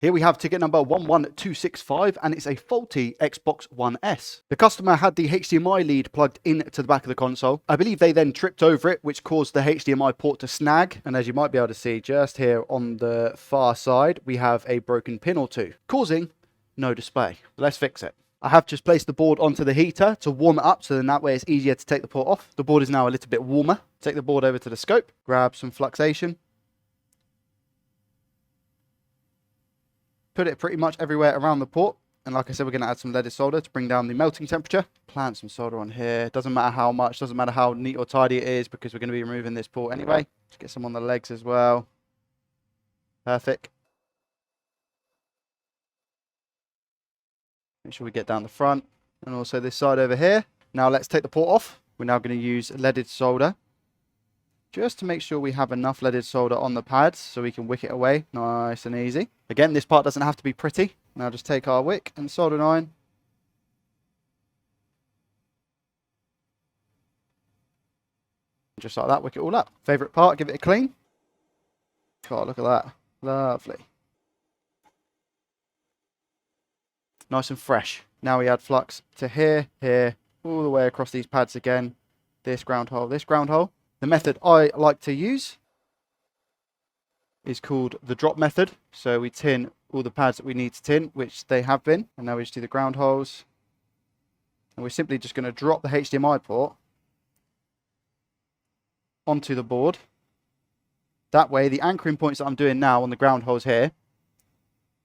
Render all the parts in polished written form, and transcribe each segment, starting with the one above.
Here we have ticket number 11265, and it's a faulty Xbox One S. The customer had the HDMI lead plugged into the back of the console. I believe they then tripped over it, which caused the HDMI port to snag. And as you might be able to see just here on the far side, we have a broken pin or two, causing no display. Let's fix it. I have just placed the board onto the heater to warm it up, so then that way it's easier to take the port off. The board is now a little bit warmer. Take the board over to the scope, grab some fluxation. Put it pretty much everywhere around the port. And like I said, we're going to add some leaded solder to bring down the melting temperature. Plant some solder on here. Doesn't matter how much, doesn't matter how neat or tidy it is, because we're going to be removing this port anyway. Just get some on the legs as well. Perfect. Make sure we get down the front and also this side over here. Now let's take the port off. We're now going to use leaded solder just to make sure we have enough leaded solder on the pads so we can wick it away nice and easy. Again, this part doesn't have to be pretty. Now just take our wick and soldering iron. Just like that, wick it all up. Favorite part, give it a clean. God, look at that. Lovely. Nice and fresh. Now we add flux to here, here, all the way across these pads again. This ground hole, this ground hole. The method I like to use is called the drop method. So we tin all the pads that we need to tin, which they have been. And now we just do the ground holes. And we're simply just going to drop the HDMI port onto the board. That way, the anchoring points that I'm doing now on the ground holes here,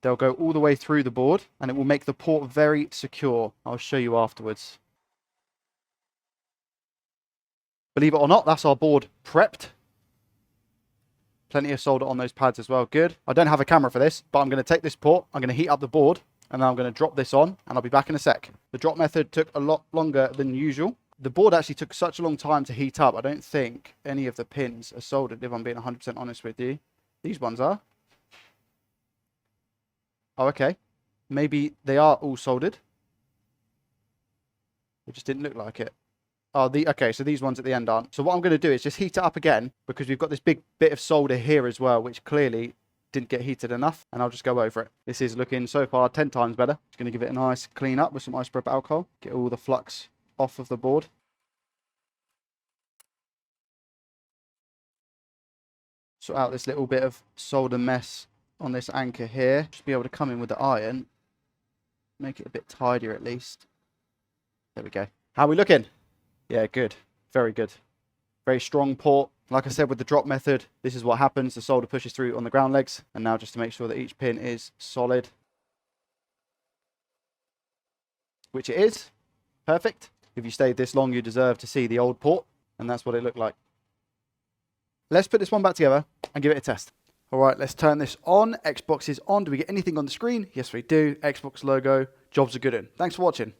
they'll go all the way through the board, and it will make the port very secure. I'll show you afterwards. Believe it or not, that's our board prepped. Plenty of solder on those pads as well. Good. I don't have a camera for this, but I'm going to take this port, I'm going to heat up the board, and then I'm going to drop this on, and I'll be back in a sec. The drop method took a lot longer than usual. The board actually took such a long time to heat up. I don't think any of the pins are soldered, if I'm being 100% honest with you. These ones are. Oh, okay. Maybe they are all soldered. It just didn't look like it. Oh, okay, so these ones at the end aren't. So what I'm going to do is just heat it up again, because we've got this big bit of solder here as well, which clearly didn't get heated enough, and I'll just go over it. This is looking so far 10 times better. Just going to give it a nice clean up with some isopropyl alcohol. Get all the flux off of the board. Sort out this little bit of solder mess on this anchor here. Just be able to come in with the iron. Make it a bit tidier at least. There we go. How are we looking? Yeah, good. Very good. Very strong port. Like I said, with the drop method, this is what happens. The solder pushes through on the ground legs. And now just to make sure that each pin is solid, which it is. Perfect. If you stayed this long, you deserve to see the old port. And that's what it looked like. Let's put this one back together and give it a test. All right, let's turn this on. Xbox is on. Do we get anything on the screen? Yes, we do. Xbox logo. Jobs are good in. Thanks for watching.